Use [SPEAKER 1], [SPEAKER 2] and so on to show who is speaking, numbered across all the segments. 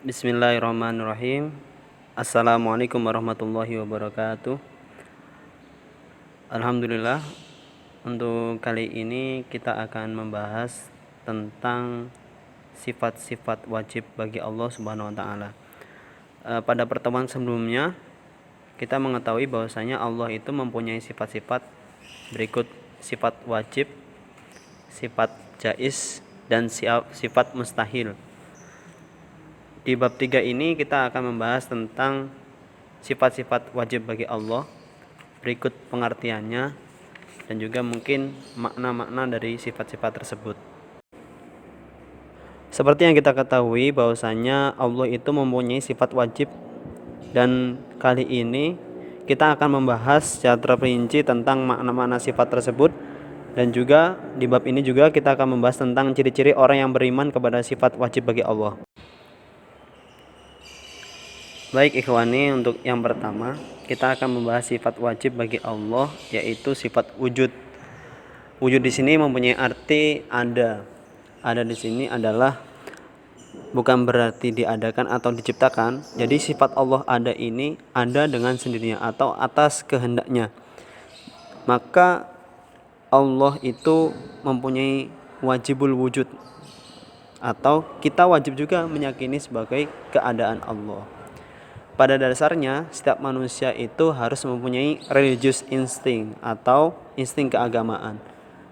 [SPEAKER 1] Bismillahirrahmanirrahim. Assalamualaikum warahmatullahi wabarakatuh. Alhamdulillah, untuk kali ini kita akan membahas tentang sifat-sifat wajib bagi Allah Subhanahu wa taala. Pada pertemuan sebelumnya kita mengetahui bahwasanya Allah itu mempunyai sifat-sifat berikut: sifat wajib, sifat jaiz, dan sifat mustahil. Di bab 3 ini kita akan membahas tentang sifat-sifat wajib bagi Allah, berikut pengertiannya dan juga mungkin makna-makna dari sifat-sifat tersebut. Seperti yang kita ketahui bahwasanya Allah itu mempunyai sifat wajib, dan kali ini kita akan membahas secara terperinci tentang makna-makna sifat tersebut, dan juga di bab ini juga kita akan membahas tentang ciri-ciri orang yang beriman kepada sifat wajib bagi Allah. Baik ikhwani, untuk yang pertama kita akan membahas sifat wajib bagi Allah, yaitu sifat wujud. Wujud di sini mempunyai arti ada. Ada di sini adalah bukan berarti diadakan atau diciptakan. Jadi sifat Allah ada ini ada dengan sendirinya atau atas kehendaknya. Maka Allah itu mempunyai wajibul wujud, atau kita wajib juga meyakini sebagai keadaan Allah. Pada dasarnya setiap manusia itu harus mempunyai religious instinct atau insting keagamaan.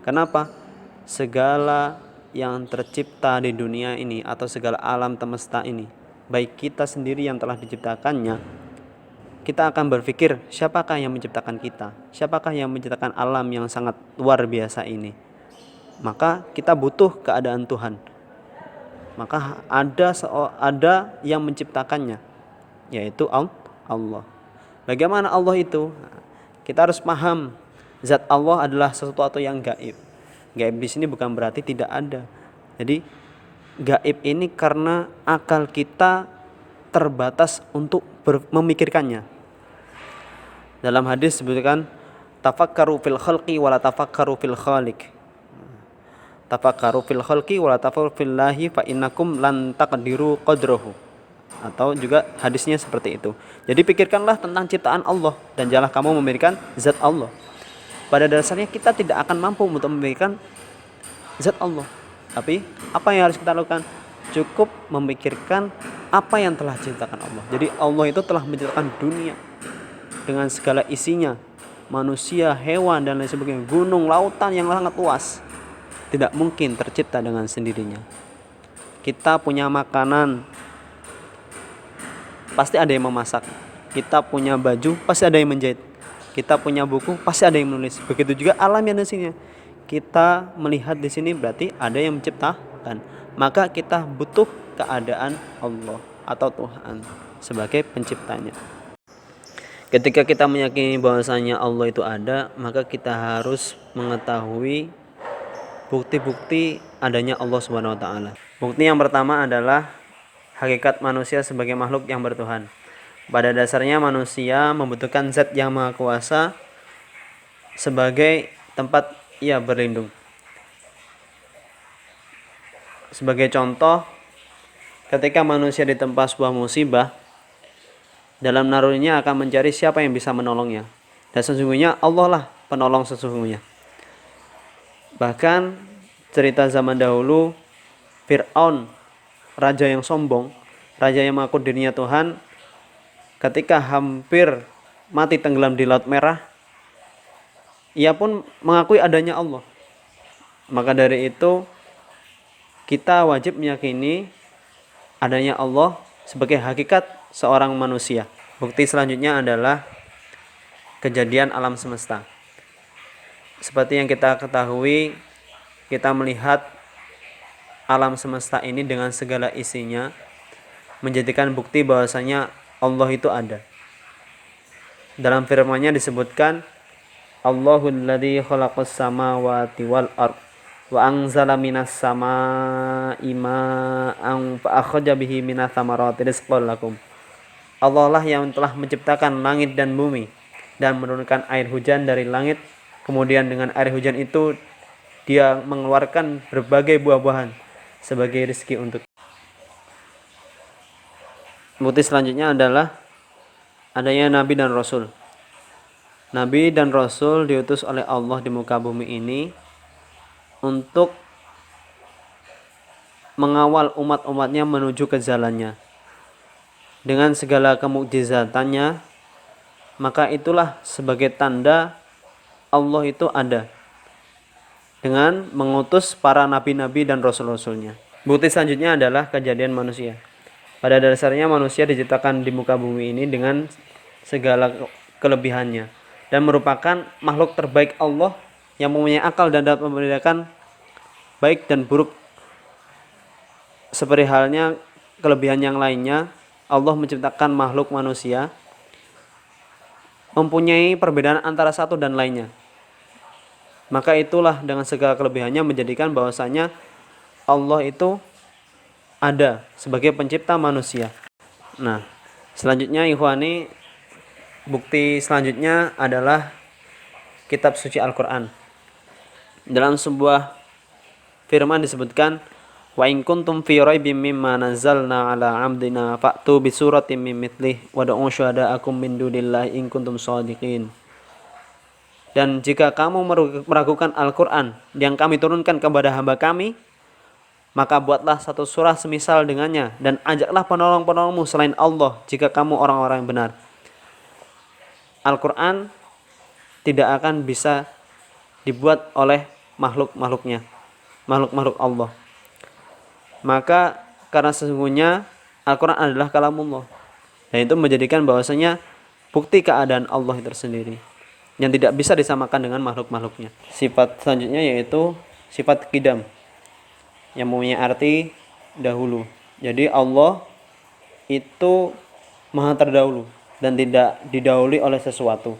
[SPEAKER 1] Kenapa? Segala yang tercipta di dunia ini atau segala alam semesta ini, baik kita sendiri yang telah diciptakannya, kita akan berpikir siapakah yang menciptakan kita? Siapakah yang menciptakan alam yang sangat luar biasa ini? Maka kita butuh keadaan Tuhan. Maka ada yang menciptakannya, yaitu Allah. Bagaimana Allah itu? Kita harus paham, zat Allah adalah sesuatu yang gaib. Gaib di sini bukan berarti tidak ada. Jadi gaib ini karena akal kita terbatas untuk memikirkannya. Dalam hadis disebutkan tafakkaru fil khalqi wala tafakkaru fil khaliq. Tafakkaru fil khalqi wala tafakkaru fillahi fa innakum lan taqdiru qadrahu. Atau juga hadisnya seperti itu. Jadi pikirkanlah tentang ciptaan Allah dan janganlah kamu memikirkan zat Allah. Pada dasarnya kita tidak akan mampu untuk memikirkan zat Allah. Tapi apa yang harus kita lakukan? Cukup memikirkan apa yang telah diciptakan Allah. Jadi Allah itu telah menciptakan dunia dengan segala isinya, manusia, hewan dan lain sebagainya, gunung, lautan yang sangat luas. Tidak mungkin tercipta dengan sendirinya. Kita punya makanan, pasti ada yang memasak. Kita punya baju, pasti ada yang menjahit. Kita punya buku, pasti ada yang menulis. Begitu juga alam yang di sini. Kita melihat di sini berarti ada yang menciptakan. Maka kita butuh keadaan Allah atau Tuhan sebagai penciptanya. Ketika kita meyakini bahwasanya Allah itu ada, maka kita harus mengetahui bukti-bukti adanya Allah Subhanahu wa taala. Bukti yang pertama adalah hakikat manusia sebagai makhluk yang bertuhan. Pada dasarnya manusia membutuhkan zat yang maha kuasa sebagai tempat ia berlindung. Sebagai contoh, ketika manusia ditempa sebuah musibah, dalam nalurinya akan mencari siapa yang bisa menolongnya. Dan sesungguhnya Allah lah penolong sesungguhnya. Bahkan cerita zaman dahulu, Fir'aun, raja yang sombong, raja yang mengaku dirinya Tuhan, ketika hampir mati tenggelam di Laut Merah, ia pun mengakui adanya Allah. Maka dari itu kita wajib meyakini adanya Allah sebagai hakikat seorang manusia. Bukti selanjutnya adalah kejadian alam semesta. Seperti yang kita ketahui, kita melihat alam semesta ini dengan segala isinya menjadikan bukti bahwasanya Allah itu ada. Dalam firman-Nya disebutkan, Allahul ladzi khalaqas samawati wal ard wa anzala minas samaa'i ma'an fa akhraja bihi minats thamarati rizqan lakum. Allah lah yang telah menciptakan langit dan bumi dan menurunkan air hujan dari langit. Kemudian dengan air hujan itu dia mengeluarkan berbagai buah-buahan sebagai rezeki untuk. Bukti selanjutnya adalah adanya Nabi dan Rasul. Nabi dan Rasul diutus oleh Allah di muka bumi ini untuk mengawal umat-umatnya menuju ke jalannya. Dengan segala kemukjizatannya, maka itulah sebagai tanda Allah itu ada, dengan mengutus para nabi-nabi dan rasul-rasulnya. Bukti selanjutnya adalah kejadian manusia. Pada dasarnya manusia diciptakan di muka bumi ini dengan segala kelebihannya dan merupakan makhluk terbaik Allah yang mempunyai akal dan dapat membedakan baik dan buruk. Seperti halnya kelebihan yang lainnya, Allah menciptakan makhluk manusia mempunyai perbedaan antara satu dan lainnya. Maka itulah dengan segala kelebihannya menjadikan bahwasanya Allah itu ada sebagai pencipta manusia. Nah, selanjutnya ikhwani, bukti selanjutnya adalah kitab suci Al-Qur'an. Dalam sebuah firman disebutkan, wa in kuntum fi raibim mimma nazzalna ala 'abdina fa'tu bi suratin min mithlih wad'u syuhada'akum min dunillahi in kuntum shadiqin. Dan jika kamu meragukan Al-Qur'an yang kami turunkan kepada hamba kami, maka buatlah satu surah semisal dengannya dan ajaklah penolong-penolongmu selain Allah jika kamu orang-orang yang benar. Al-Qur'an tidak akan bisa dibuat oleh makhluk-makhluknya, makhluk-makhluk Allah. Maka karena sesungguhnya Al-Qur'an adalah kalamullah. Dan itu menjadikan bahwasanya bukti keadaan Allah tersendiri yang tidak bisa disamakan dengan makhluk-makhluknya. Sifat selanjutnya yaitu sifat qidam, yang mempunyai arti dahulu. Jadi Allah itu maha terdahulu dan tidak didahului oleh sesuatu.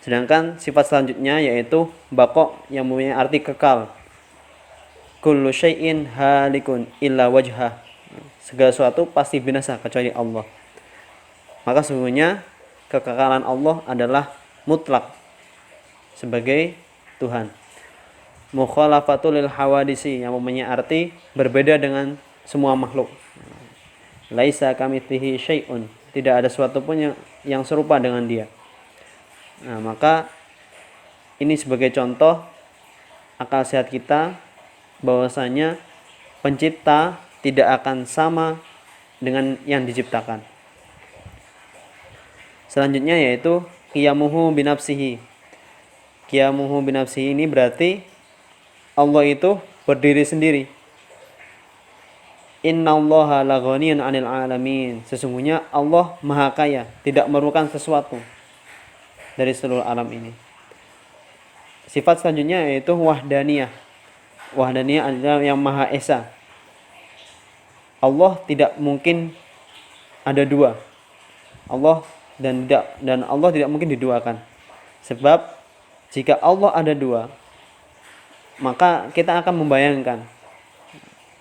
[SPEAKER 1] Sedangkan sifat selanjutnya yaitu baqa, yang mempunyai arti kekal. Kullu syai'in halikun illa wajhah. Segala sesuatu pasti binasa kecuali Allah. Maka sesungguhnya kekekalan Allah adalah mutlak sebagai Tuhan. Mukhalafatul lil hawadisi, yang mempunyai arti berbeda dengan semua makhluk. Laisa kamitslihi syai'un, tidak ada sesuatu pun yang serupa dengan dia. Nah, maka ini sebagai contoh akal sehat kita bahwasanya pencipta tidak akan sama dengan yang diciptakan. Selanjutnya yaitu qiyamuhu binafsihi. Qiyamuhu binafsihi ini berarti Allah itu berdiri sendiri. Innallaha laghaniyun 'anil 'alamin. Sesungguhnya Allah Maha Kaya, tidak memerlukan sesuatu dari seluruh alam ini. Sifat selanjutnya yaitu wahdaniyah. Wahdaniyah adalah yang Maha Esa. Allah tidak mungkin ada dua. Dan Allah tidak mungkin diduakan. Sebab jika Allah ada dua, maka kita akan membayangkan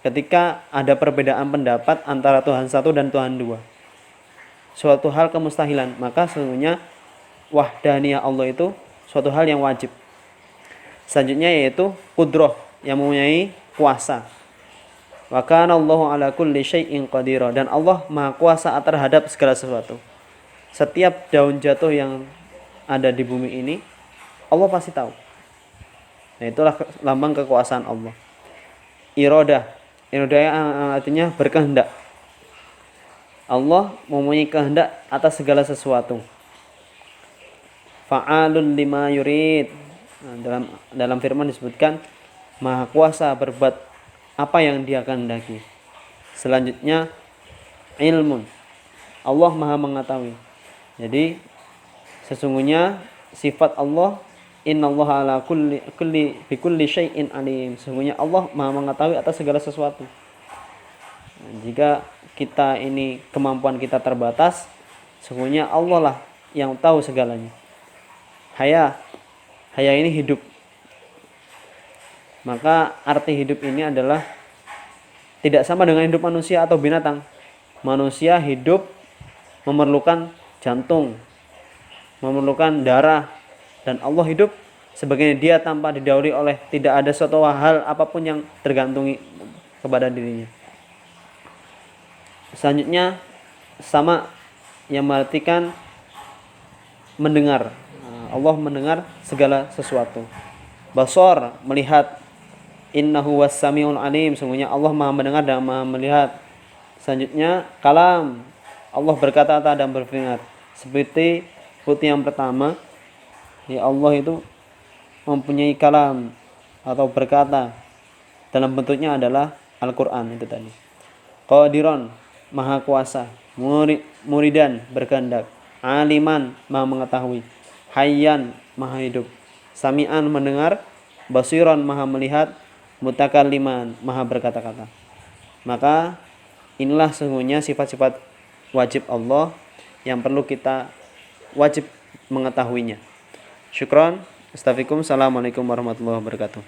[SPEAKER 1] ketika ada perbedaan pendapat antara Tuhan satu dan Tuhan dua, suatu hal kemustahilan, maka sesungguhnya wahdaniyah Allah itu suatu hal yang wajib. Selanjutnya yaitu qudrah, yang mempunyai kuasa. Wa kana Allahu ala kulli syai'in qadira, dan Allah Maha Kuasa terhadap segala sesuatu. Setiap daun jatuh yang ada di bumi ini Allah pasti tahu. Nah, itulah lambang kekuasaan Allah. Iradah artinya berkehendak. Allah mempunyai kehendak atas segala sesuatu. Fa'alul lima yurid. Nah, dalam firman disebutkan Maha Kuasa berbuat apa yang Dia kehendaki. Selanjutnya ilmun. Allah Maha mengetahui. Jadi sesungguhnya sifat Allah, innallaha ala kulli syai'in alim. Sesungguhnya Allah Maha mengetahui atas segala sesuatu. Nah, jika kita ini kemampuan kita terbatas, sesungguhnya Allah lah yang tahu segalanya. Haya ini hidup. Maka arti hidup ini adalah tidak sama dengan hidup manusia atau binatang. Manusia hidup memerlukan jantung, memerlukan darah, dan Allah hidup sebagaimana Dia tanpa didahului oleh tidak ada suatu hal apapun yang tergantungi kepada dirinya. Selanjutnya sama yang mengartikan mendengar. Allah mendengar segala sesuatu. Basor, melihat. Innahu was-sami'ul alim, sungguhnya Allah Maha mendengar dan Maha melihat. Selanjutnya kalam, Allah berkata-kata dan berfirman. Seperti bukti yang pertama, ya Allah itu mempunyai kalam atau berkata, dalam bentuknya adalah Al-Qur'an itu tadi. Qadiron, Maha kuasa. Muridan, berkehendak. Aliman, Maha mengetahui. Hayyan, Maha hidup. Sami'an, mendengar. Basiron, Maha melihat. Mutakalliman, Maha berkata-kata. Maka inilah sesungguhnya sifat-sifat wajib Allah yang perlu kita wajib mengetahuinya. Syukron. Assalamualaikum warahmatullahi wabarakatuh.